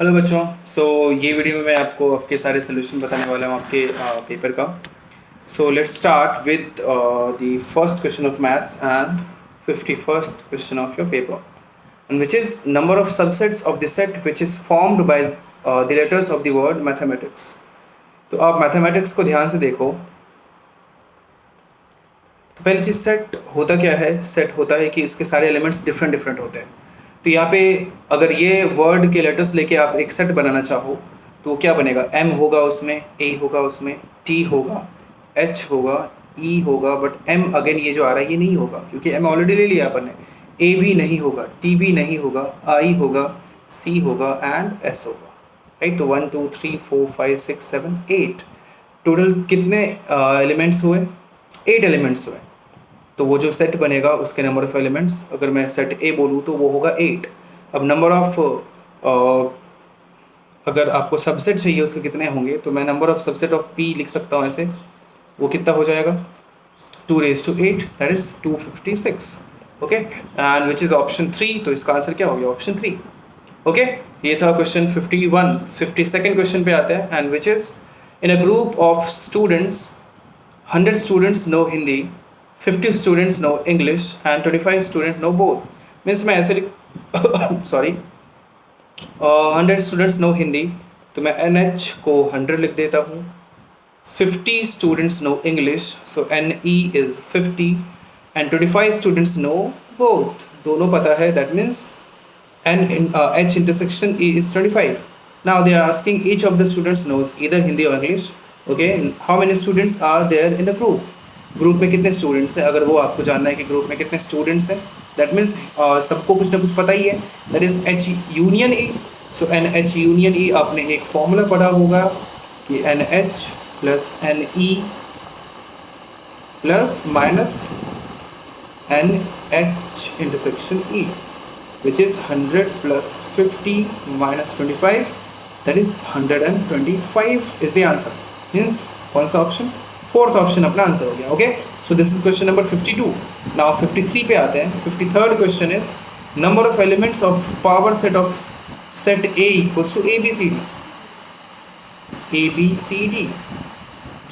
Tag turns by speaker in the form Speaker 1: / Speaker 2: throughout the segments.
Speaker 1: Hello बच्चों। ये video में मैं आपको आपके सारे सोल्यूशन बताने वाला हूँ आपके पेपर का। Let's start with the first question of maths and 51st question of your paper, and which is number of subsets of the set which is formed by the letters of the word mathematics. तो आप mathematics को ध्यान से देखो। तो पहली चीज़, set होता क्या है? सेट होता है कि इसके सारे एलिमेंट्स डिफरेंट डिफरेंट होते हैं। तो यहाँ पे अगर ये वर्ड के लेटर्स लेके आप एक सेट बनाना चाहो तो वो क्या बनेगा? एम होगा उसमें, ए होगा उसमें, टी होगा, एच होगा, ई होगा, बट एम अगेन ये जो आ रहा है ये नहीं होगा क्योंकि एम ऑलरेडी ले लिया अपन ने। ए भी नहीं होगा, टी भी नहीं होगा, आई होगा, सी होगा एंड एस होगा। राइट, तो 1 2 3 4 5 6 7 8 टोटल कितने एलिमेंट्स हुए? 8 एलिमेंट्स हुए। तो वो जो सेट बनेगा उसके नंबर ऑफ एलिमेंट्स, अगर मैं सेट ए बोलूँ तो वो होगा 8। अब नंबर ऑफ अगर आपको सबसेट चाहिए उसके कितने होंगे, तो मैं number of subset of P लिख सकता हूँ ऐसे। वो कितना हो जाएगा? 2 raised to 8, that is 256। Okay, and which is option 3। तो इसका आंसर क्या हो गया? ऑप्शन 3। ओके, ये था क्वेश्चन 51। 52nd क्वेश्चन पे आते हैं, and which is in a group of students 100 students know Hindi, 50 students know English and 25 students know both. Means मैं ऐसे सॉरी 100 students know Hindi, तो मैं NH को 100 लिख देता हूँ। 50 students know English, so NE is 50 and 25 students know both. दोनों पता है, that means H intersection E is 25. Now they are asking each of the students knows either Hindi or English. Okay, how many students are there in the group? Group में कितने students हैं? अगर वो आपको जानना है कि ग्रुप में कितने स्टूडेंट्स हैं, दैट मीन्स सबको कुछ ना कुछ पता ही है, that is H union E। So NH union E आपने एक फॉर्मूला पढ़ा होगा कि NH plus NE plus minus NH intersection E, which is 100 plus 50 minus 25, that is 125 is the answer. Means कौन सा ऑप्शन? फोर्थ ऑप्शन अपना answer हो गया। Okay, so this is question number 52। Now 53 पे आते हैं। 53rd question is number of elements of power set of set A equals to A B C D.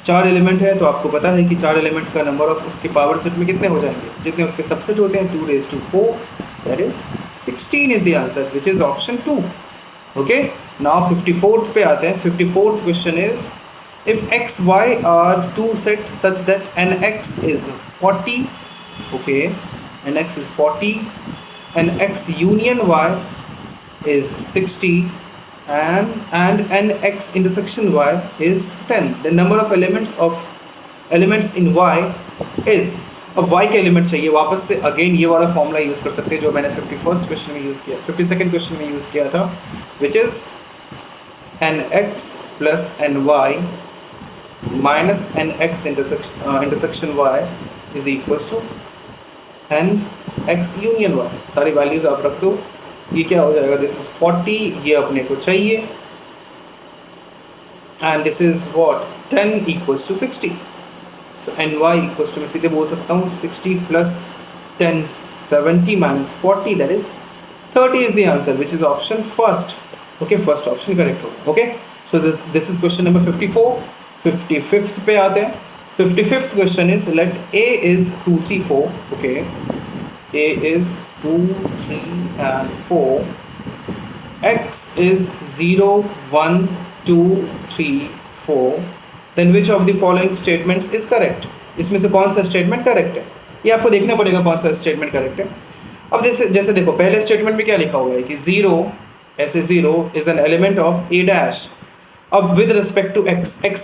Speaker 1: 4 element है, तो आपको पता है कि 4 एलिमेंट का नंबर ऑफ उसके पावर सेट में कितने हो जाएंगे? जितने उसके सबसेट होते हैं 2 raised to 4, that is 16 is the answer, which is option 2. Okay, now 54th पे आते हैं। 54th question is if x y are two set such that nx is 40, okay, nx is 40 and x union y is 60 and nx intersection y is 10, the number of elements in y is। अब y के element चाहिए, वापस से again ये वाला formula use कर सकते हैं जो मैंने 51st क्वेश्चन में यूज़ किया, 52nd क्वेश्चन में यूज़ किया था, which is nx plus ny minus nx intersection y is equals to nx union y। सारी वैल्यूज आप रख दो, ये क्या हो जाएगा? दिस इज 40, ये अपने को चाहिए, and this is what 10 equals to 60। So ny equals to, मैं सीधे बोल सकता हूँ 60 plus 10 70 minus 40, that is 30 is the answer, which is option first. Okay, first option correct होगा। Okay, so this is question number 54। 55th पे आते हैं। 55th question is let a is 2 3 4, okay, a is 2 3 and 4, x is 0 1 2 3 4, then which of the following statements is correct? इसमें से कौन सा statement correct है? ये आपको देखना पड़ेगा कौन सा स्टेटमेंट करेक्ट है। अब जैसे देखो, पहले स्टेटमेंट में क्या लिखा हुआ है कि 0 ऐसे 0 is an element of a dash. अब विद रिस्पेक्ट टू x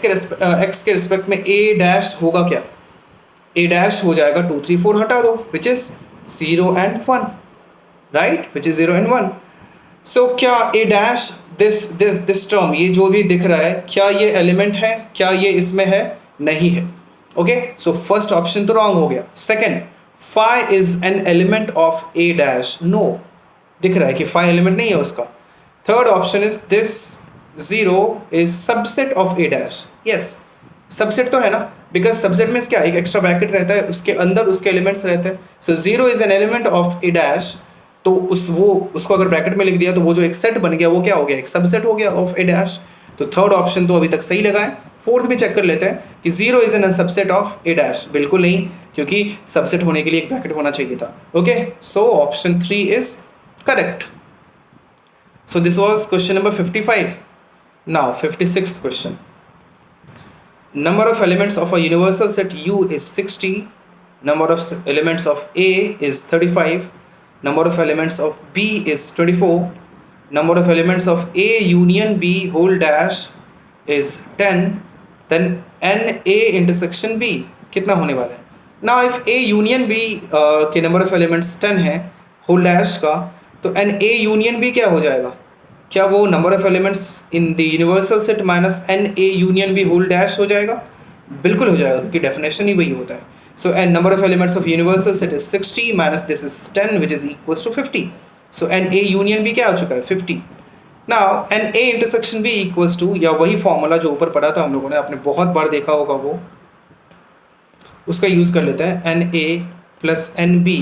Speaker 1: के रिस्पेक्ट में a डैश होगा क्या? a डैश हो जाएगा 2 3 4, हटा दो, which is 0 and 1, right, which is 0 and 1। सो क्या a डैश दिस टर्म, ये जो भी दिख रहा है, क्या ये एलिमेंट है? क्या ये इसमें है? नहीं है। ओके, सो फर्स्ट ऑप्शन तो रॉन्ग हो गया। Second, phi is an element of a dash, no, दिख रहा है कि phi एलिमेंट नहीं है उसका। Third option is this 0 is subset of a dash, yes, subset तो है ना, बिकॉज सबसेट में क्या, एक एक्स्ट्रा ब्रैकेट रहता है, उसके अंदर उसके एलिमेंट्स रहते हैं। सो 0 is an element of a dash, तो उसको अगर ब्रैकेट में लिख दिया तो वो जो एक सेट बन गया वो क्या हो गया, एक सबसेट हो गया ऑफ ए डैश। तो थर्ड ऑप्शन तो अभी तक सही लगा है। फोर्थ भी चेक कर लेते हैं कि 0 is an subset of A dash. बिल्कुल नहीं, क्योंकि सबसेट होने के लिए एक ब्रैकेट होना चाहिए था। Okay, so option 3 is correct. So this was question number 55। Now 56th question. Number of elements of a universal set U is 60. Number of elements of A is 35. Number of elements of B is 24. Number of elements of A union B whole dash is 10. Then NA intersection B कितना होने वाला है? Now if A union B के number of elements 10 है whole dash का, तो NA union B क्या हो जाएगा? क्या वो number of elements in the universal set minus N A union B whole dash हो जाएगा? बिल्कुल हो जाएगा, क्योंकि डेफिनेशन ही वही होता है। So N number of elements of universal set is 60 minus this is 10 which is equals to 50। So N A union B क्या हो चुका है? 50। Now N A intersection B equals to, या वही फॉर्मूला जो ऊपर पढ़ा था हम लोगों ने, आपने बहुत बार देखा होगा, वो उसका यूज कर लेते हैं। N A plus N B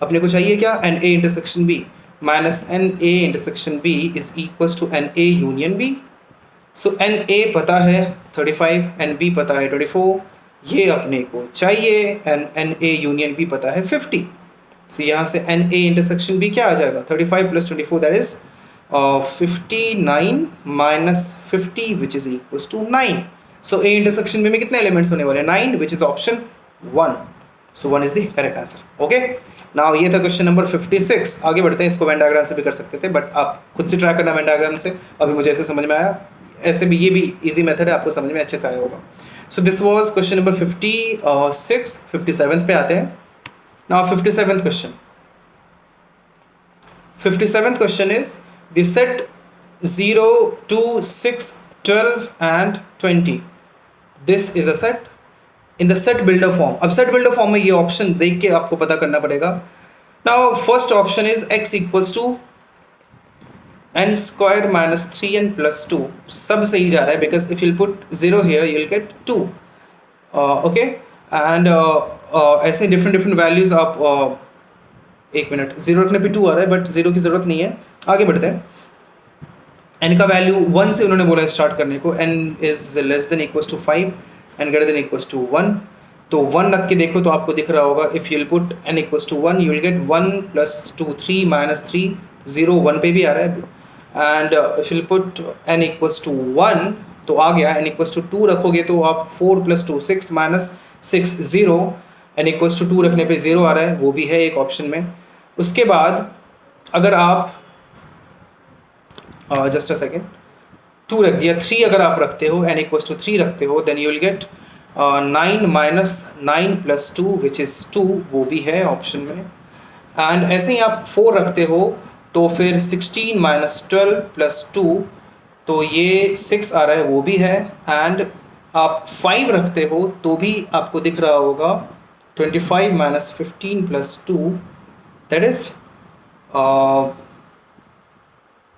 Speaker 1: अपने को चाहिए क्या? N A intersection B minus N A intersection B is equals to N A union B. So N A पता है 35, एन बी पता है 24, ये अपने को चाहिए, and N A union B पता है 50। सो यहाँ से एन ए इंटरसेक्शन बी क्या आ जाएगा? 35 plus 24 that is 59 minus 50 which is equals to 9। So A intersection B में कितने एलिमेंट्स होने वाले हैं? 9, which is option 1। So 1 is the correct answer. Okay, now ये था क्वेश्चन नंबर 56। आगे बढ़ते हैं, इसको वेन डायग्राम से भी कर सकते थे, बट आप खुद से ट्राई करना वेन डायग्राम से। अभी मुझे ऐसे समझ में आया, ऐसे भी ये भी इजी मेथड है, आपको समझ में अच्छे से आया होगा। So this was question number 56। 57 पे आते हैं। Now 57th question. 57th question is the set 0, 2, 6, 12 and 20। This is a set in the set builder form. अब सेट बिल्डर फॉर्म में ये ऑप्शन देख के आपको पता करना पड़ेगा। Now first option is x equals to n square minus 3n plus 2। सब सही जा रहा है, because if you'll put 0 here you will gate 2। Okay, and ऐसे डिफरेंट वैल्यूज आप एक मिनट, 0 रखने पे 2 आ रहा है, बट 0 की जरूरत नहीं है। आगे बढ़ते हैं। n का वैल्यू 1 से उन्होंने बोला स्टार्ट करने को। n is less than equals to 5 and greater than equals to 1। तो 1 रख के देखो तो आपको दिख रहा होगा, if you'll put n equals to 1 you will get 1 plus 2 3 minus 3, 0 1 पे भी आ रहा है। And if you'll put n equals to 1 तो आ गया। n इक्वल्स टू 2 रखोगे तो आप 4 plus 2 6 minus 6 0। n equals to 2 रखने पे 0 आ रहा है, वो भी है एक ऑप्शन में। उसके बाद अगर आप जस्ट अ सेकेंड, 2 रख दिया, 3 अगर आप रखते हो, n इक्वल्स टू 3 रखते हो, then you will get 9 minus 9 plus 2 which is 2, वो भी है ऑप्शन में। एंड ऐसे ही आप 4 रखते हो तो फिर 16 माइनस 12 प्लस 2, तो ये 6 आ रहा है, वो भी है। एंड आप 5 रखते हो तो भी आपको दिख रहा होगा 25 minus 15 plus 2 that is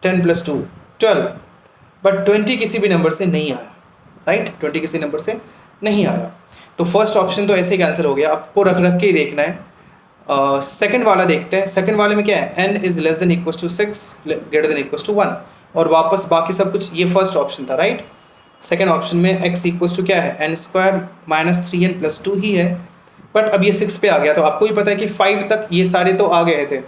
Speaker 1: 10 plus 2 12। But 20 किसी भी नंबर से नहीं आया, राइट? 20 किसी नंबर से नहीं आया, तो फर्स्ट ऑप्शन तो ऐसे ही कैंसिल हो गया। आपको रख के ही देखना है। सेकंड वाला देखते हैं। सेकंड वाले में क्या है? n is less than equals to 6 greater than equals to 1, और वापस बाकी सब कुछ, ये फर्स्ट ऑप्शन था, राइट? सेकंड ऑप्शन में x इक्वल्स टू क्या है? n square minus 3n plus 2 ही है, बट अब ये 6 पे आ गया। तो आपको भी पता है कि 5 तक ये सारे तो आ गए थे,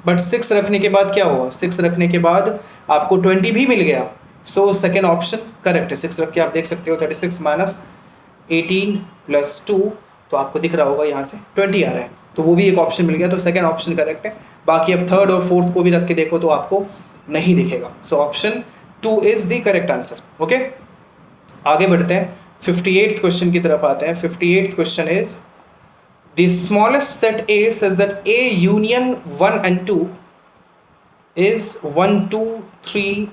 Speaker 1: बट 6 रखने के बाद क्या हुआ? 6 रखने के बाद आपको 20 भी मिल गया। सो सेकेंड ऑप्शन करेक्ट है। 6 रख के आप देख सकते हो 36 माइनस 18 प्लस 2, तो आपको दिख रहा होगा यहाँ से 20 आ रहा है, तो वो भी एक ऑप्शन मिल गया। तो सेकेंड ऑप्शन करेक्ट है। बाकी अब थर्ड और फोर्थ को भी रख के देखो तो आपको नहीं दिखेगा। So option 2 is the correct answer. Okay, आगे बढ़ते हैं। 58th क्वेश्चन की तरफ आते हैं। 58th question is the smallest set A says that A union 1 and 2 is 1 2 3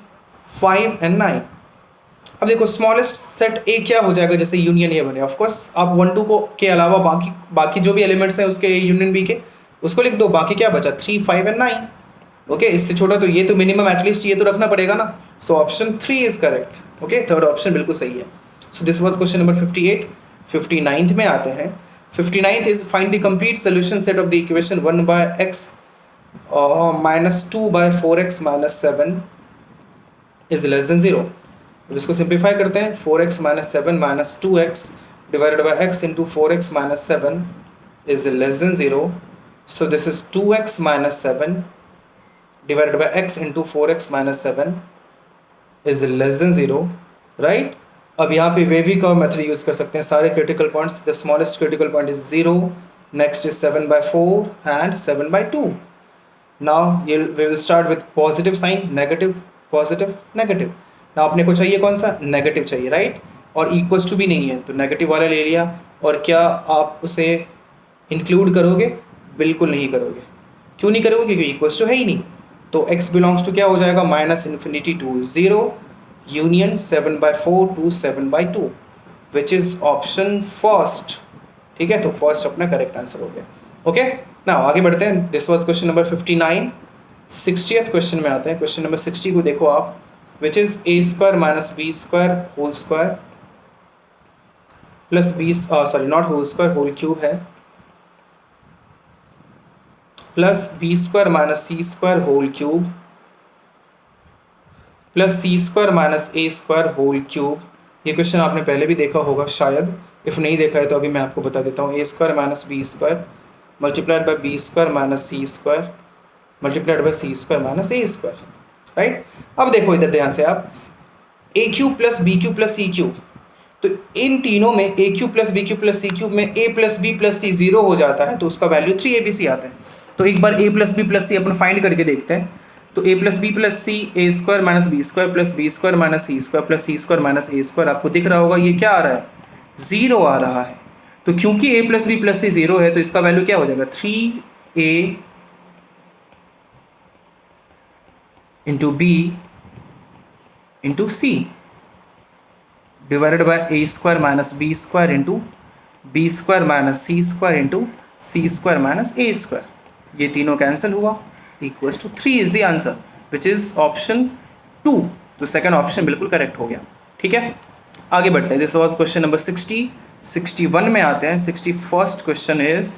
Speaker 1: 5 and 9। अब देखो स्मॉलेस्ट सेट ए क्या हो जाएगा जैसे यूनियन ए बने। ऑफ कोर्स आप 1 2 को के अलावा बाकी जो भी एलिमेंट्स हैं उसके यूनियन बी के उसको लिख दो। बाकी क्या बचा? 3 5 एंड 9। ओके, इससे छोटा तो ये तो मिनिमम एटलीस्ट ये तो रखना पड़ेगा ना। So option 3 is correct. Okay, third option बिल्कुल सही है। So this was question number 58। 59th में आते हैं। 59th is find the complete solution set of the equation 1 by x -2/4x-7 is less than 0। अब इसको सिंप्लीफाई करते हैं, 4x-7 -2x divided by x into 4x-7 is less than 0। So this is 2x-7 divided by x into 4x minus 7 is less than 0, right. अब यहाँ पे wavy curve method use कर सकते हैं, सारे critical points, the smallest critical point is 0, next is 7/4 and 7/2। Now we will start with positive sign, negative, positive, negative. Now अपने को चाहिए कौन सा, नेगेटिव चाहिए, राइट। और इक्वल्स टू भी नहीं है तो नेगेटिव वाला ले लिया। और क्या आप उसे इंक्लूड करोगे, बिल्कुल नहीं करोगे। क्यों नहीं करोगे, क्योंकि इक्वल्स टू है ही नहीं। तो x बिलोंग्स टू क्या हो जाएगा, -∞ to 0 union 7/4 to 7/2 which is option first. ठीक है, तो फर्स्ट अपना करेक्ट आंसर हो गया। ओके, ना आगे बढ़ते हैं। This was question number 59। 60th question में आते हैं। क्वेश्चन नंबर 60 को देखो आप, which is a² - b² whole square plus sorry not whole square, whole cube है, plus b² - c² whole cube plus c² - a² whole cube. ये question आपने पहले भी देखा होगा शायद, इफ़ नहीं देखा है तो अभी मैं आपको बता देता हूँ। a² - b² multiplied by b² - c² multiplied by c² - a², right. अब देखो इधर ध्यान से आप, a³ plus b³ plus c³, तो इन तीनों में a³ plus b³ plus c³ में a plus b plus c 0 हो जाता है, तो उसका वैल्यू 3abc आता है। तो एक बार a plus b plus c अपन फाइंड करके देखते हैं। तो a plus b plus c a² minus b² plus b² minus c² plus c² minus a², आपको दिख रहा होगा ये क्या आ रहा है, 0 आ रहा है। तो क्योंकि a plus b plus c 0 है तो इसका वैल्यू क्या हो जाएगा, 3a into b into c divided by a² minus b² into b² minus c² into c² minus a²। ये तीनों कैंसिल हुआ, equals to 3 is the answer which is option 2। तो सेकंड ऑप्शन बिल्कुल करेक्ट हो गया। ठीक है, आगे बढ़ते हैं। This was question number 60। 61 में आते हैं। 61st question is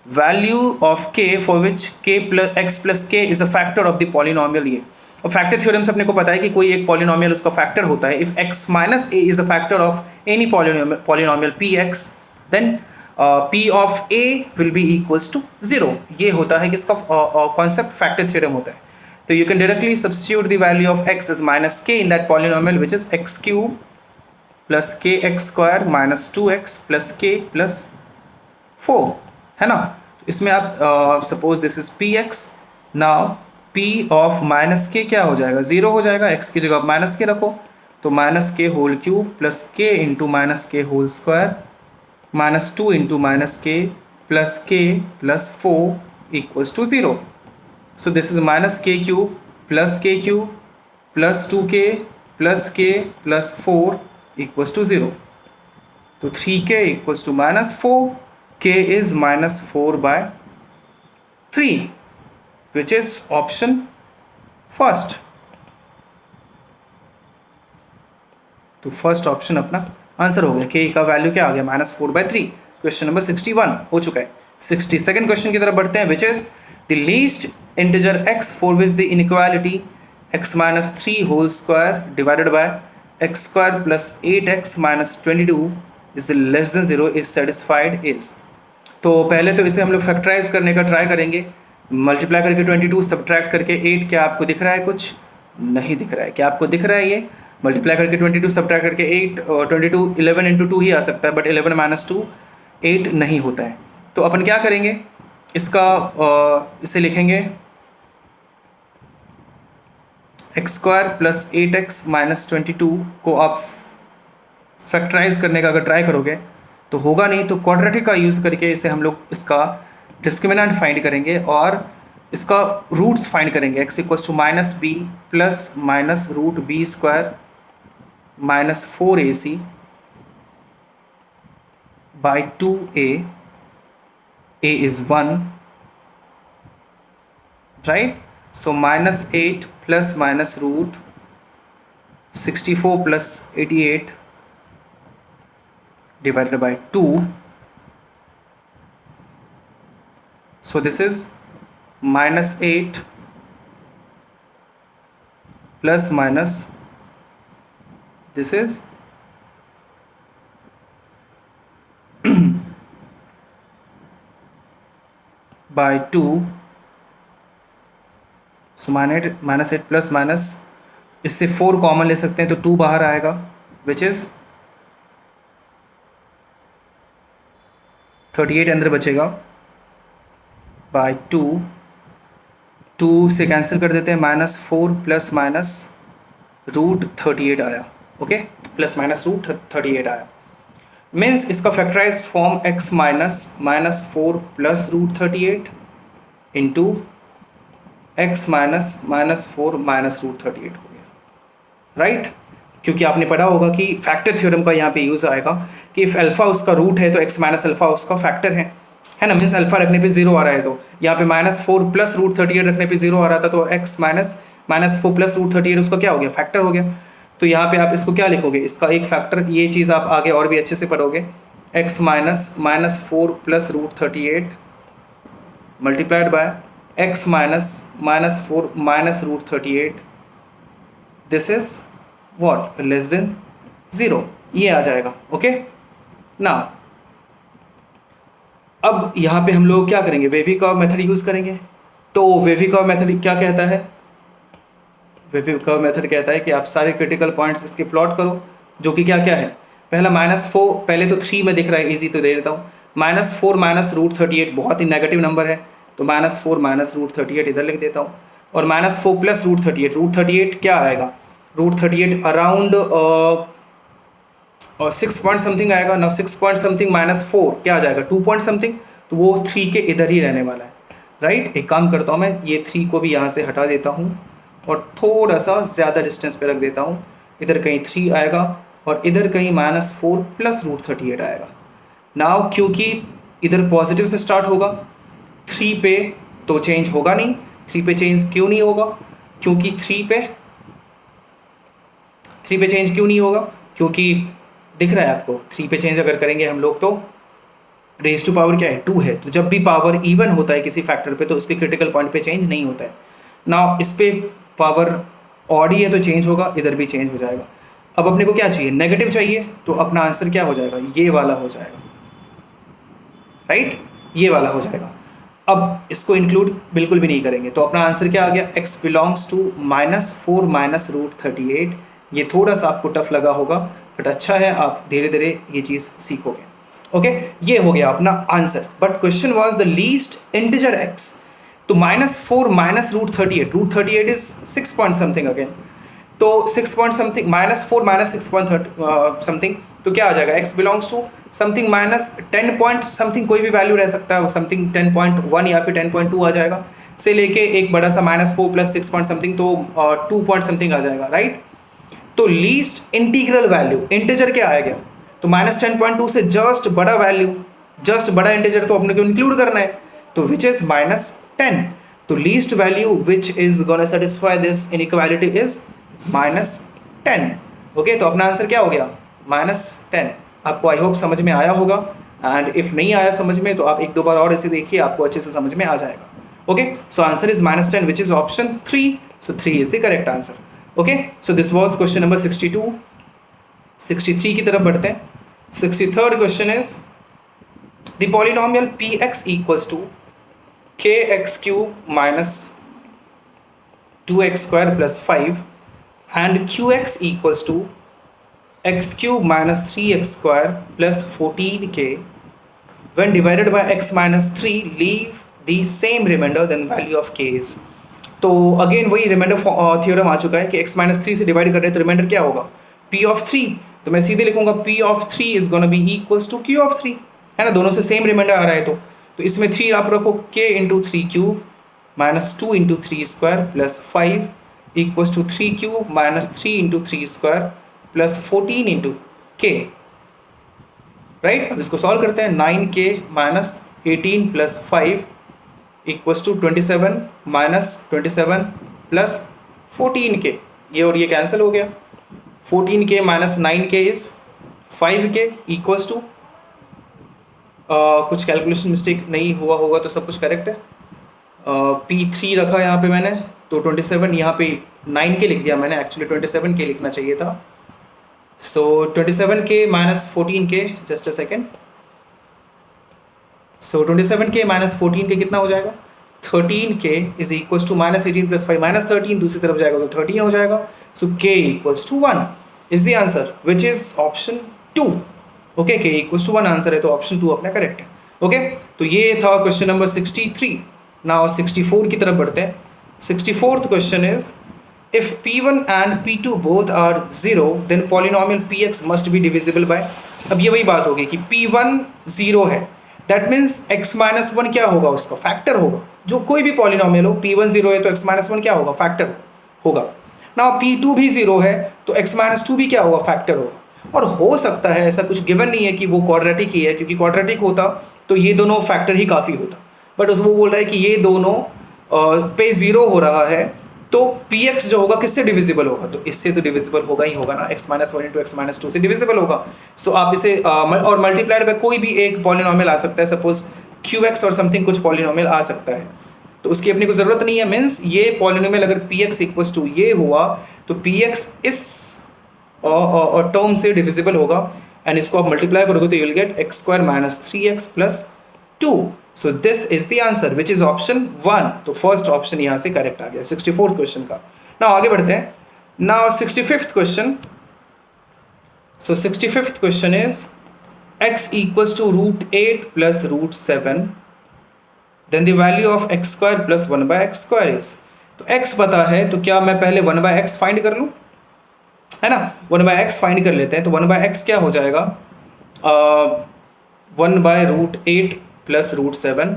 Speaker 1: value of k for which k plus x plus k is a factor of the polynomial. ये और फैक्टर थ्योरम से अपने को पता है कि कोई एक पॉलिनोमियल उसका फैक्टर होता है। If x minus a is a factor of any polynomial px, then p of a will be equals to 0। ये होता है कि इसका कॉन्सेप्ट फैक्टर थ्योरम होता है। तो you can directly substitute the value of x is minus k in that polynomial which is x³ plus kx² minus 2x plus k plus 4, है ना। तो इसमें आप suppose this is px, now p of minus के क्या हो जाएगा, 0 हो जाएगा। x की जगह आप माइनस के रखो, तो minus k whole cube plus k into minus k whole square minus 2 into minus k plus k plus 4 equals to 0। So this is minus k cube plus 2k plus k plus 4 equals to 0। तो 3k equals to -4, k is -4/3 which is option first. तो first option अपना answer हो गया। k का value क्या आ गया, -4/3। Question number 61 हो चुका है। 62nd क्वेश्चन की तरफ बढ़ते हैं, which is the least integer x for which the inequality x minus 3 whole square divided by x² plus 8x minus 22 is less than 0 is satisfied is. तो पहले तो इसे हम लोग फैक्टराइज करने का ट्राई करेंगे। मल्टीप्लाई करके 22 सब्ट्रैक्ट करके 8, क्या आपको दिख रहा है, कुछ नहीं दिख रहा है, क्या आपको दिख रहा है ये मल्टीप्लाई करके 22 सब्ट्रैक्ट करके 8 और 22 11 इंटू 2 ही आ सकता है, बट 11 माइनस 2 8 नहीं होता है। तो अपन क्या करेंगे, इसका इसे लिखेंगे x² प्लस 8x माइनस 22 को आप फैक्टराइज करने का अगर ट्राई करोगे तो होगा नहीं, तो क्वाड्रेटिक का यूज़ करके इसे हम लोग इसका डिस्क्रिमिनेंट फाइंड करेंगे और इसका रूट्स फाइंड करेंगे। x equals to -b plus minus root b² minus 4ac by 2a, a is 1, right? So -8 plus minus root 64 plus 88 divided by 2. So this is -8 plus minus this is by 2, so -8 plus minus, इससे 4 common ले सकते हैं तो 2 बाहर आएगा, which is 38 अंदर बचेगा bye 2, 2 से कैंसिल कर देते हैं, -4 प्लस माइनस √38 आया, ओके, प्लस माइनस √38 आया, मीन्स इसका factorise form x -4 plus √38 into x -4 minus √38 हो गया, राइट। क्योंकि आपने पढ़ा होगा कि फैक्टर थ्योरम का यहाँ पे यूज़ आएगा कि इफ़ अल्फ़ा उसका रूट है तो x माइनस अल्फ़ा उसका फैक्टर है ना, मीन्स अल्फ़ा रखने पे 0 आ रहा है, तो यहाँ पे -4 प्लस √38 रखने पे 0 आ रहा था, तो x -4 प्लस √38 उसका क्या हो गया, फैक्टर हो गया। तो यहाँ पे आप इसको क्या लिखोगे, इसका एक फैक्टर, ये चीज़ आप आगे और भी अच्छे से पढ़ोगे, x -4 plus √38 multiplied by x -4 minus √38, this is what, less than 0, ये आ जाएगा, ओके ना। अब यहाँ पे हम लोग क्या करेंगे, वेवी कर्व मेथड यूज़ करेंगे। तो वेवी कर्व मेथड क्या कहता है, वेवी कर्व मेथड कहता है कि आप सारे क्रिटिकल पॉइंट्स इसके प्लॉट करो, जो कि क्या क्या है, पहला -4, पहले तो 3 में दिख रहा है, इजी तो दे देता हूँ, -4 माइनस √38 बहुत ही नेगेटिव नंबर है, तो -4 माइनस √38 इधर लिख देता हूँ, और -4 प्लस √38 क्या आएगा, √38 अराउंड 6 पॉइंट समथिंग आएगा ना, 6 पॉइंट समथिंग -4 क्या आ जाएगा, 2 पॉइंट समथिंग, तो वो 3 के इधर ही रहने वाला है, राइट। एक काम करता हूँ मैं, ये 3 को भी यहाँ से हटा देता हूँ और थोड़ा सा ज़्यादा डिस्टेंस पे रख देता हूँ, इधर कहीं 3 आएगा और इधर कहीं -4 प्लस √38 आएगा। नाउ क्योंकि इधर पॉजिटिव से स्टार्ट होगा, 3 पे तो चेंज होगा नहीं, 3 पे चेंज क्यों नहीं होगा, क्योंकि 3 पे चेंज क्यों नहीं होगा, क्योंकि दिख रहा है आपको, 3 पे चेंज अगर करेंगे हम लोग तो रेज टू पावर क्या है, 2 है, तो जब भी पावर इवन होता है किसी फैक्टर पे तो उसके क्रिटिकल पॉइंट पे चेंज नहीं होता है। ना इस पे पावर ऑड ही है तो चेंज होगा, इधर भी चेंज हो जाएगा। अब अपने को क्या चाहिए, नेगेटिव चाहिए, तो अपना आंसर क्या हो जाएगा, ये वाला हो जाएगा, राइट, ये वाला हो जाएगा। अब इसको इंक्लूड बिल्कुल भी नहीं करेंगे, तो अपना आंसर क्या आ गया, x बिलोंग्स टू -4 माइनस √38। ये थोड़ा सा आपको टफ लगा होगा, बट अच्छा है, आप धीरे धीरे ये चीज़ सीखोगे, ओके। ये हो गया अपना answer, but question was the least integer x, तो -4 minus √38 is 6 point something again, तो 6 point something -4 minus 6 point something, तो क्या आ जाएगा, x belongs to something -10 point something, कोई भी वैल्यू रह सकता है, समथिंग 10.1 या फिर 10.2 आ जाएगा, से लेके एक बड़ा सा -4 प्लस 6 पॉइंट समथिंग, तो 2 पॉइंट समथिंग आ जाएगा, राइट। तो लीस्ट इंटीग्रल वैल्यू इंटीजर क्या आ गया, तो -10.2 से जस्ट बड़ा वैल्यू, जस्ट बड़ा इंटीजर तो अपने को इंक्लूड करना है, तो विच इज -10, तो least value which is gonna satisfy this inequality is -10, okay. तो अपना आंसर क्या हो गया, -10। आपको आई होप समझ में आया होगा, एंड इफ नहीं आया समझ में तो आप एक दो बार और ऐसे देखिए, आपको अच्छे से समझ में आ जाएगा, okay. So answer is -10 which is option 3, so 3 is the correct answer, okay. So this was question number 62। 63 की तरफ बढ़ते हैं। 63rd question is the polynomial px equals to kx³ minus 2x square plus 5 and qx equals to x³ minus 3x square plus 14k when divided by x minus 3 leave the same remainder than value of k is। तो again वही remainder theorem आ चुका है कि x minus 3 से divide कर रहे हैं तो रिमाइंडर क्या होगा, p ऑफ 3, तो मैं सीधे लिखूंगा p of 3 is gonna be equals to q of 3, है ना, दोनों से सेम रिमाइंडर आ रहा है, तो इसमें 3 आप रखो, k into 3³ minus 2 into 3 square plus 5 equals to 3³ minus 3 into 3 square plus 14 into k, right. अब इसको सॉल्व करते हैं, 9k minus 18 plus 5 equals to 27 minus 27 plus 14k, ये और ये कैंसिल हो गया, 14k minus 9k is 5k equals to, कुछ कैलकुलेशन मिस्टेक नहीं हुआ होगा तो सब कुछ करेक्ट है, P3 रखा यहाँ पे मैंने, तो 27 यहाँ पे 9 के लिख दिया मैंने, एक्चुअली 27 के लिखना चाहिए था। सो 27 के माइनस 14 के, जस्ट अ सेकेंड, सो 27 के माइनस 14 के कितना हो जाएगा, 13 k is equals to minus 18 plus 5 minus 13, दूसरी तरफ जाएगा तो 13 हो जाएगा। So k equals to 1 is the answer which is option 2। Okay, k equals to 1 answer है, तो ऑप्शन 2 अपना करेक्ट है। ओके, तो ये था क्वेश्चन नंबर 63। नाउ 64 की तरफ बढ़ते हैं। 64th question is if p1 and p2 both are 0 then polynomial px must be divisible by। अब ये वही बात होगी कि p1 0 है, दैट मीन्स x माइनस 1 क्या होगा, उसका फैक्टर होगा। जो कोई भी पॉलिनॉमियल हो, p1 0 है तो x माइनस 1 क्या होगा, फैक्टर होगा। नाउ p2 भी 0 है तो x माइनस 2 भी क्या होगा, फैक्टर होगा। और हो सकता है, ऐसा कुछ गिवन नहीं है कि वो क्वाड्रेटिक ही है, क्योंकि क्वाड्रेटिक होता तो ये दोनों फैक्टर ही काफ़ी होता, बट उसको बोल रहा है कि ये दोनों पे 0 हो रहा है, तो px जो होगा किससे डिविजिबल होगा, तो इससे तो डिविजिबल होगा ही होगा ना, x minus 1 into x minus 2 से डिविजिबल होगा। सो आप इसे और मल्टीप्लाइड बाय कोई भी एक पॉलिनॉमियल आ सकता है, सपोज qx और समथिंग कुछ पॉलिनॉमियल आ सकता है, तो उसकी अपनी को जरूरत नहीं है। मीन्स ये पॉलिनॉमियल अगर px इक्वल्स टू ये हुआ तो px इस टर्म से डिविजिबल होगा, एंड इसको आप मल्टीप्लाई करोगे तो you will gate x square minus 3x plus 2। So this is the answer which is option 1। तो फर्स्ट ऑप्शन यहाँ से करेक्ट आ गया 64th क्वेश्चन का। नाउ आगे बढ़ते हैं। Now 65th question. So 65th question is x equals to √8 plus √7 then the value of x square plus 1/x square is. तो x पता है, तो क्या मैं पहले 1/x फाइंड कर लूँ, है ना, 1/x फाइंड कर लेते हैं। तो 1/x क्या हो जाएगा, 1/√8 प्लस √7।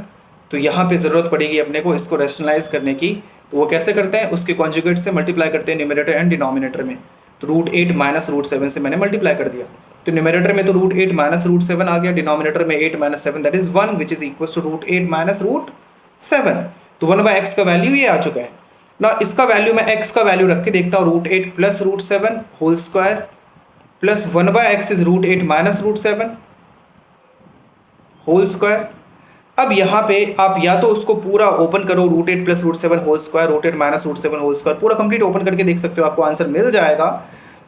Speaker 1: तो यहाँ पे ज़रूरत पड़ेगी अपने को इसको रैशनलाइज करने की, तो वो कैसे करते हैं, उसके कॉन्जुगेट से मल्टीप्लाई करते हैं न्यूमरेटर एंड डिनोमिनेटर में। तो √8 माइनस √7 से मैंने मल्टीप्लाई कर दिया, तो न्यूमरेटर में तो √8 माइनस √7 आ गया, डिनोमिनेटर में 8 minus 7 that is 1 which is equal to √8 minus √7। तो 1/x का वैल्यू ये आ चुका है ना। इसका वैल्यू मैं x का वैल्यू रख के देखता हूँ, √8 plus √7 whole square plus 1/x is √8 minus √7 whole square. अब यहाँ पे आप या तो उसको पूरा ओपन करो, √8 plus √7 whole square, √8 minus √7 whole square, पूरा कंप्लीट ओपन करके देख सकते हो, आपको आंसर मिल जाएगा।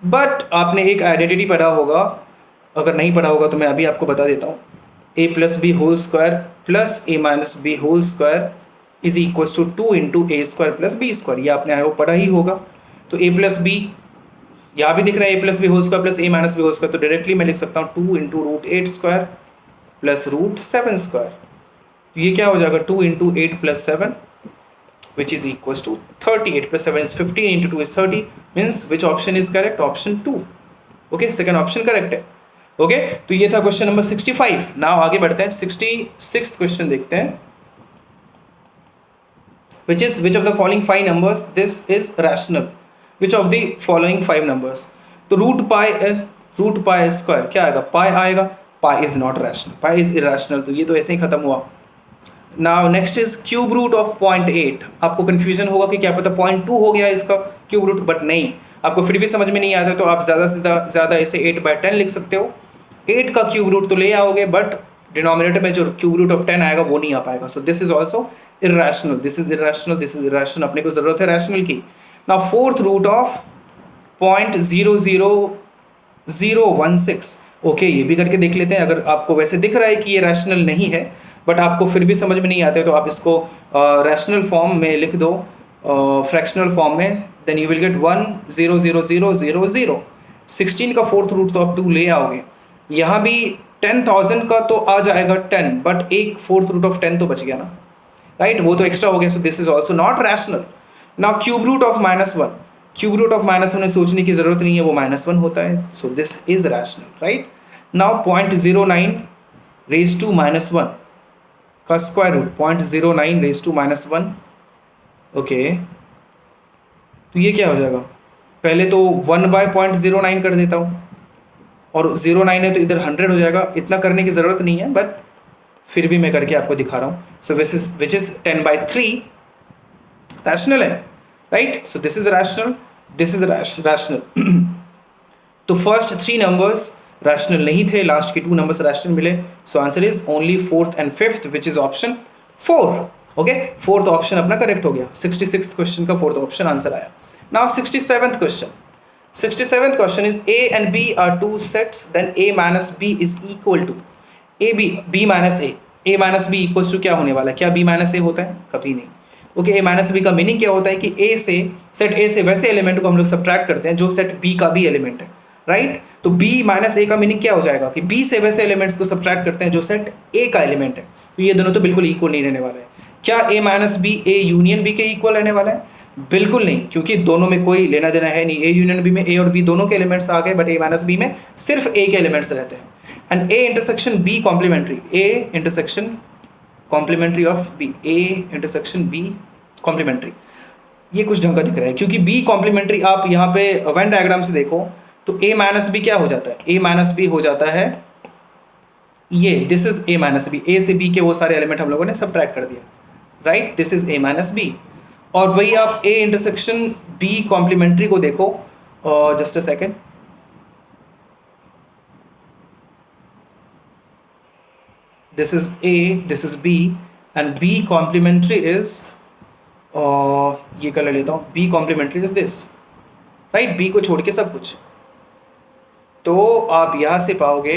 Speaker 1: बट आपने एक आइडेंटिटी पढ़ा होगा, अगर नहीं पढ़ा होगा तो मैं अभी आपको बता देता हूँ, a plus b whole square plus a minus b whole square is equal to 2 into a square plus b square. ये आपने वो पढ़ा ही होगा। तो a प्लस बी यहाँ भी दिख रहा है, a plus b whole square plus a minus b whole square, तो डायरेक्टली मैं लिख सकता हूँ 2 इंटू √8 स्क्वायर प्लस √7 स्क्वायर। तो ये क्या हो जाएगा, 2 into 8 plus 7 which is equal to 30। 8 plus 7 is 15 into 2 is 30। Means which option is correct, option 2। Okay, second option correct है। ओके, तो ये था क्वेश्चन नंबर 65। नाउ आगे बढ़ते हैं, 66th क्वेश्चन देखते हैं। which of the following 5 numbers this is rational, which of the following 5 numbers। तो रूट पाई स्क्वायर क्या आएगा, पाई आएगा, pi is not rational, pi is irrational, तो ये तो ऐसे ही खत्म हुआ। Now next is cube root of 0.8। आपको कंफ्यूजन होगा कि क्या पता 0.2 हो गया इसका क्यूब रूट, बट नहीं, आपको फिर भी समझ में नहीं आता तो आप ज़्यादा से ज़्यादा इसे 8/10 लिख सकते हो। 8 का क्यूब रूट तो ले आओगे, बट डिनोमिनेटर में जो क्यूब रूट ऑफ 10 आएगा वो नहीं आ पाएगा। सो this is also irrational, this is irrational, this is irrational, अपने को ज़रूरत है रैशनल की। Now fourth root of 0.00016। Okay, ये भी करके देख लेते हैं। अगर आपको वैसे दिख रहा है कि ये रैशनल नहीं है, बट आपको फिर भी समझ में नहीं आते तो आप इसको रैशनल फॉर्म में लिख दो, फ्रैक्शनल फॉर्म में, देन यू विल गेट 1,000,000। 16 का फोर्थ रूट तो आप 2 ले आओगे। यहाँ भी 10,000 का तो आ जाएगा 10, बट एक फोर्थ रूट ऑफ 10 तो बच गया ना, राइट, वो तो एक्स्ट्रा हो गया। So this is also not rational. Now cube root of -1, cube root of -1 में सोचने की जरूरत नहीं है, वो -1 होता है। So this is rational, right. Now 0.09 raise to -1 का square root, 0.09 raise to -1। Okay, तो ये क्या हो जाएगा, पहले तो 1/0.09 कर देता हूँ, और 0.9 है तो इधर 100 हो जाएगा। इतना करने की ज़रूरत नहीं है, बट फिर भी मैं करके आपको दिखा रहा हूँ। सो विच इज 10/3 रैशनल है, right. So this is rational, this is rational. तो फर्स्ट 3 नंबर्स रैशनल नहीं थे, लास्ट के 2 नंबर्स रैशनल मिले। सो answer is only 4th and 5th which is option 4। Okay, fourth option अपना करेक्ट हो गया। 66th क्वेश्चन का फोर्थ ऑप्शन आंसर आया। Now 67th question. 67th question is A and B are two sets, then A minus B is equal to B minus A। A minus B equals to क्या होने वाला है? क्या B minus A होता है? कभी नहीं। ओके, A minus B का मीनिंग क्या होता है कि A से, सेट A से वैसे एलिमेंट को हम लोग सब्ट्रैक्ट करते हैं जो सेट B का भी एलिमेंट है, राइट? तो B माइनस A का मीनिंग क्या हो जाएगा कि B से वैसे एलिमेंट्स को सब्ट्रैक्ट करते हैं जो सेट A का एलिमेंट है। तो ये दोनों तो बिल्कुल इक्वल नहीं रहने वाला है। क्या A minus B A union B के इक्वल रहने वाला है? बिल्कुल नहीं, क्योंकि दोनों में कोई लेना देना है नहीं। A यूनियन B में A और B दोनों के एलिमेंट्स आ गए, बट A माइनस B में सिर्फ A के एलिमेंट्स रहते हैं। And A intersection B complementary, A intersection complementary of B, A intersection B complementary, ये कुछ ढंग का दिख रहा है क्योंकि B कॉम्प्लीमेंट्री आप यहाँ पे वेन डायग्राम से देखो तो A माइनस B क्या हो जाता है? A माइनस B हो जाता है ये, this is A minus B। A से B के वो सारे एलिमेंट हम लोगों ने सब्ट्रैक्ट कर दिया, right? This is A minus B। और वही आप A इंटरसेक्शन B कॉम्प्लीमेंट्री को देखो, just a second, this is A, this is B and B complementary is, ये कलर लेता हूँ, B complementary is this, right? B को छोड़ के सब कुछ। तो आप यहां से पाओगे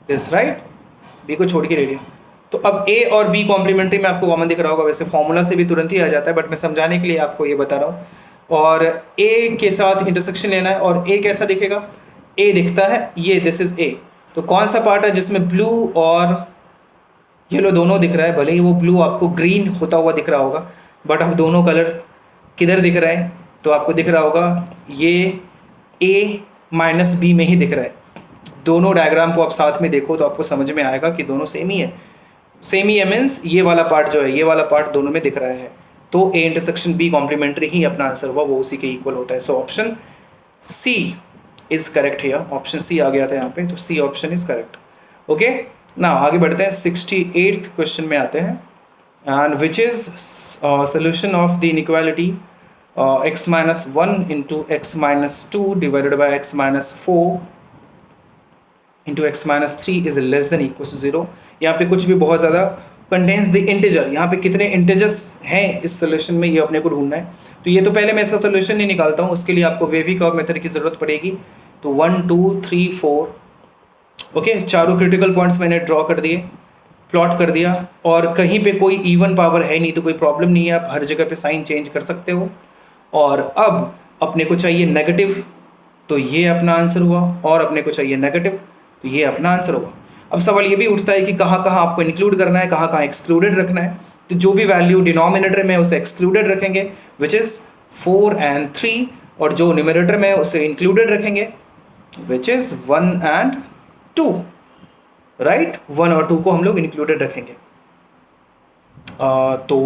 Speaker 1: दिस, राइट? B को छोड़ के ले लिया। तो अब A और B कॉम्प्लीमेंट्री में आपको कॉमन दिख रहा होगा, वैसे फॉर्मूला से भी तुरंत ही आ जाता है, बट मैं समझाने के लिए आपको ये बता रहा हूँ। और A के साथ इंटरसेक्शन लेना है, और A कैसा दिखेगा? A दिखता है ये, दिस इज A। तो कौन सा पार्ट है जिसमें ब्लू और येलो दोनों दिख रहा है? भले ही वो ब्लू आपको ग्रीन होता हुआ दिख रहा होगा, बट अब दोनों कलर किधर दिख रहा है? तो आपको दिख रहा होगा ये A माइनस B में ही दिख रहा है। दोनों डायग्राम को आप साथ में देखो तो आपको समझ में आएगा कि दोनों सेम ही है। सेम ही है मीन्स ये वाला पार्ट जो है, ये वाला पार्ट दोनों में दिख रहा है। तो A इंटरसेक्शन B कॉम्प्लीमेंट्री ही अपना आंसर हुआ, वो उसी के इक्वल होता है। So option C is correct here. Option C आ गया था यहाँ पे, तो C option is correct. Okay, ना आगे बढ़ते हैं। 68th क्वेश्चन में आते हैं, and which is solution of the inequality x minus 1 into x minus 2 divided by x minus 4 into x minus 3 is less than equals to 0। यहाँ पे कुछ भी बहुत ज़्यादा कंटेन्स द इंटीजर, यहाँ पे कितने इंटीजर्स हैं इस सोल्यूशन में ये अपने को ढूंढना है। तो ये तो पहले मैं इसका सोल्यूशन नहीं निकालता हूँ, उसके लिए आपको वेवी कर्व मेथड की ज़रूरत पड़ेगी। तो 1 2 3 4, ओके, चारों क्रिटिकल पॉइंट्स मैंने ड्रॉ कर दिए, प्लॉट कर दिया, और कहीं पे कोई इवन पावर है नहीं तो कोई प्रॉब्लम नहीं है, आप हर जगह पे साइन चेंज कर सकते हो। और अब अपने को चाहिए नेगेटिव, तो ये अपना आंसर हुआ, और अपने को चाहिए नेगेटिव, तो ये अपना आंसर होगा। अब सवाल ये भी उठता है कि कहाँ कहाँ आपको इंक्लूड करना है, कहाँ कहाँ एक्सक्लूडेड रखना है। तो जो भी वैल्यू डिनोमिनेटर में उसे एक्सक्लूडेड रखेंगे, विच इज़ 4 and 3, और जो न्यूमरेटर में उसे इंक्लूडेड रखेंगे, विच इज़ 1 and 2, राइट? 1 और 2 को हम लोग इंक्लूडेड रखेंगे। तो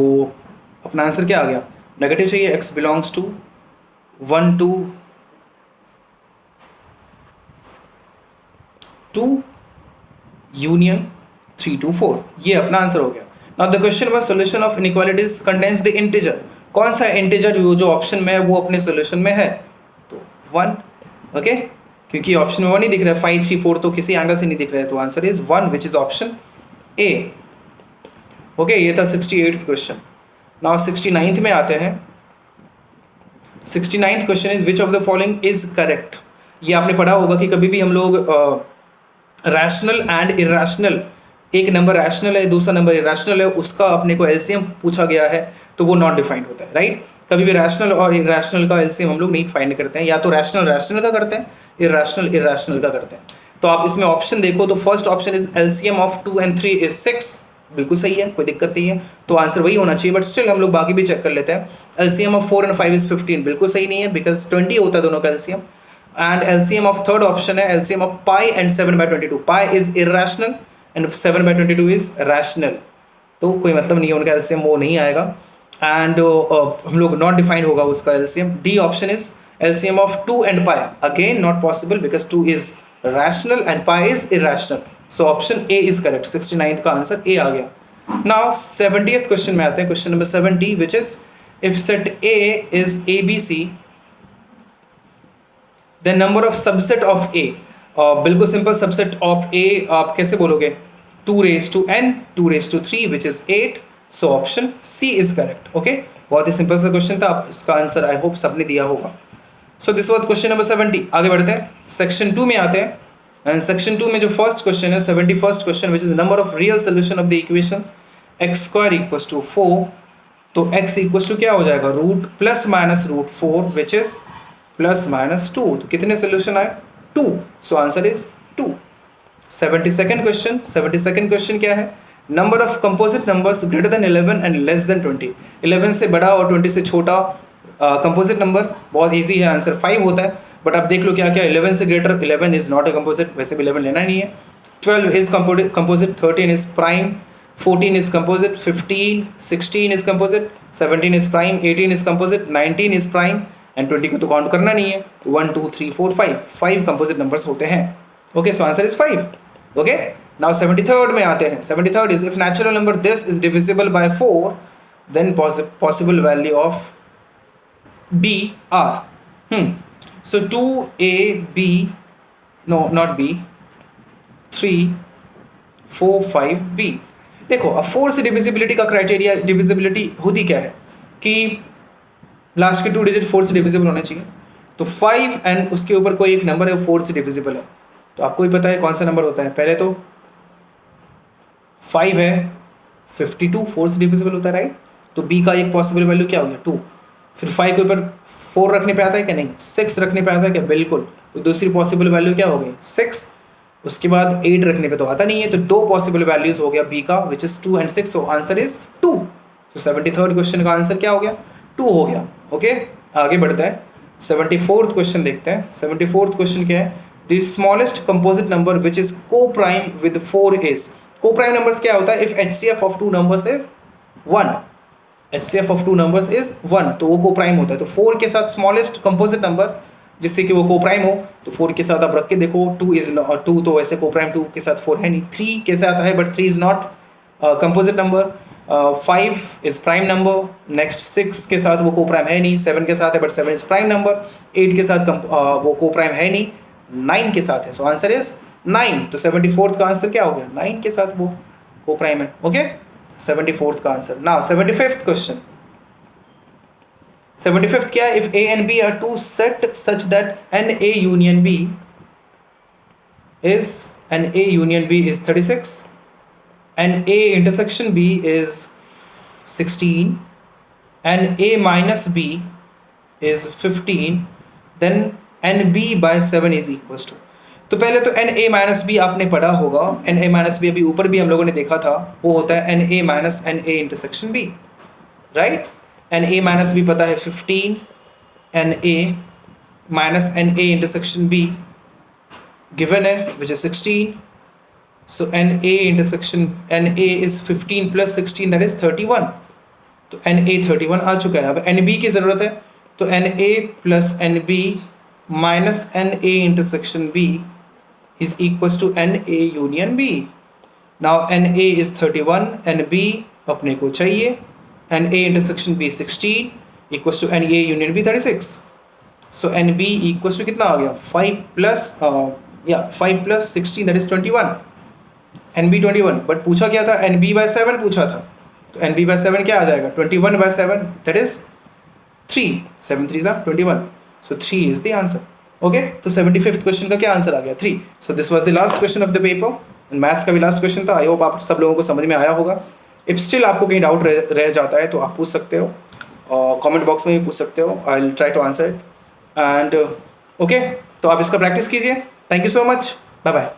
Speaker 1: अपना आंसर क्या आ गया? नेगेटिव चाहिए, x बिलोंग्स टू 1 2 2 यूनियन 3 2 4, ये अपना आंसर हो गया। Now the question was solution of inequalities contains the integer. कौन सा इंटीजर जो ऑप्शन में है वो अपने सॉल्यूशन में है? तो 1, ओके, क्योंकि ऑप्शन में 1 नहीं दिख रहा है, 5 3 4 तो किसी एंगल से नहीं दिख रहा है, तो answer is 1 which is option A. Okay, ये था 68th क्वेश्चन। नाउ 69th में आते हैं। 69th question is which of the following is correct. ये आपने पढ़ा होगा कि कभी भी हम लोग रैशनल एंड इरेशनल, एक नंबर रैशनल है दूसरा नंबर इरेशनल है, उसका अपने को एलसीएम पूछा गया है तो वो नॉट डिफाइंड होता है, राइट? कभी भी रैशनल और इरेशनल का एलसीएम हम लोग नहीं फाइंड करते हैं, या तो रैशनल रैशनल का करते हैं, इरेशनल इरेशनल का करते हैं। तो आप इसमें ऑप्शन देखो तो first option is LCM of 2 and 3 is 6, बिल्कुल सही है, कोई दिक्कत नहीं है, तो आंसर वही होना चाहिए। बट स्टिल हम लोग बाकी भी चेक कर लेते हैं। एलसीएम ऑफ 4 and 5 इज 15, बिल्कुल सही नहीं है, बिकॉज 20 होता है दोनों का LCM. And LCM of third option है LCM of pi and 7/22। Pi is irrational and 7/22 is rational, तो कोई मतलब नहीं है उनका एलसीएम, वो नहीं आएगा। एंड हम लोग नॉट डिफाइंड होगा उसका LCM. D option is LCM of 2 and pi, again not possible because 2 is rational and pi is irrational, so option A is correct. 69th का आंसर ए आ गया। नाउ 70th क्वेश्चन में आते हैं, question number 70, which is if set A is ABC, the number of subset of A। बिल्कुल simple subset of A आप कैसे बोलोगे, 2n 2 3 which is 8, so option C is correct. Okay, बहुत ही simple सा क्वेश्चन था, आप इसका आंसर आई होप सबने दिया होगा। So this was question number 70। आगे बढ़ते हैं, सेक्शन 2 में आते हैं। एंड सेक्शन 2 में जो फर्स्ट क्वेश्चन है 71st question which is number of real solution of the equation x² = 4, तो x इक्वल टू क्या हो जाएगा, root plus minus root 4 which is plus minus 2, तो कितने सोल्यूशन आए, 2, so answer is 2। 72nd question, 72nd question क्या है, number of composite numbers greater than 11 and less than 20, 11 से बड़ा और 20 से छोटा कंपोजिट नंबर, बहुत इजी है, आंसर 5 होता है। बट आप देख लो क्या क्या, 11 से greater, 11 is not a composite, वैसे भी 11 लेना नहीं है। 12 is composite, 13 is prime, 14 is composite, 15, 16 is composite, 17 is prime, 18 is composite, 19 is prime and 20 को तो काउंट करना नहीं है, तो 1 2 3 4 5 कंपोजिट नंबर्स होते हैं। Okay, so answer is 5। Okay, now 73rd में आते हैं। 73rd is if natural number this is divisible by 4 then possible value of b are. So 2ab, no not b, 3 4 5b। देखो, अब 4 से डिविजिबिलिटी का criteria, divisibility होती क्या है कि लास्ट के 2 डिजिट 4 से डिविजिबल होने चाहिए, तो 5 एंड उसके ऊपर कोई एक नंबर है वो 4 से डिविजिबल है, तो आपको ही पता है कौन सा नंबर होता है। पहले तो 5 है, 52 4 से डिविजिबल होता है, राइट, तो b का एक पॉसिबल वैल्यू क्या हो गया, 2। फिर 5 के ऊपर 4 रखने पे आता है क्या, नहीं। 6 रखने पे आता है क्या, बिल्कुल, तो दूसरी पॉसिबल वैल्यू क्या हो गई, 6। उसके बाद 8 रखने पे तो आता नहीं है, तो 2 पॉसिबल वैल्यूज हो गया बी का which is 2 and 6, so answer is 2। तो 73rd क्वेश्चन का आंसर क्या हो गया, 2 हो गया। ओके, आगे बढ़ता है, 74th क्वेश्चन देखते हैं। 74th क्वेश्चन क्या है, the smallest composite number which is को प्राइम विद 4 इज। को प्राइम नंबर्स क्या होता है, if HCF of 2 numbers is 1, HCF of 2 numbers is 1, तो वो को प्राइम होता है। तो 4 के साथ स्मॉलेस्ट कंपोजिट नंबर जिससे कि वो को प्राइम हो, तो 4 के साथ आप रख के देखो, 2 इज 2 तो वैसे को प्राइम 2 के साथ 4 है नहीं। 3 कैसे आता है, but 3 is not composite number. 5 is prime number, next 6 के साथ वो को प्राइम है नहीं, 7 के साथ है बट 7 इज प्राइम नंबर, 8 के साथ वो को प्राइम है नहीं, 9 के साथ है, सो आंसर इज 9। तो 74th का आंसर क्या हो गया, 9 के साथ वो को प्राइम है। ओके, 74th का answer. Now 75th question, 75th क्या है, if A and B are two set such that NA union B is, NA union B is 36 and A intersection B is 16 and A minus B is 15, then NB by 7 is equals to। तो पहले तो NA minus B आपने पढ़ा होगा, NA minus B अभी ऊपर भी हम लोगों ने देखा था, वो होता है NA minus NA intersection B, right. NA minus B पता है 15, NA minus NA intersection B given है which is 16, so NA intersection NA is 15 plus 16 that is 31, तो NA 31 आ चुका है। अब NB की ज़रूरत है, तो NA plus NB minus NA intersection B is equals to NA union B। Now NA is 31, NB अपने को चाहिए, NA intersection B 16 equals to NA union B 36, so NB equals to कितना आ गया, 5 plus 16 that is 21, NB 21, but पूछा क्या था, NB by 7 पूछा था, तो NB by 7 क्या आ जाएगा, 21 by 7 that is 3, 7 3s are 21, so 3 is the answer। Okay, तो 75th क्वेश्चन का क्या आंसर आ गया, 3। सो this was the last question of the paper, maths का भी लास्ट क्वेश्चन था। आई होप आप सब लोगों को समझ में आया होगा। इफ स्टिल आपको कहीं डाउट रह जाता है तो आप पूछ सकते हो, और कमेंट बॉक्स में भी पूछ सकते हो, I will try to answer it. And okay, तो आप इसका प्रैक्टिस कीजिए। Thank you so much, bye bye.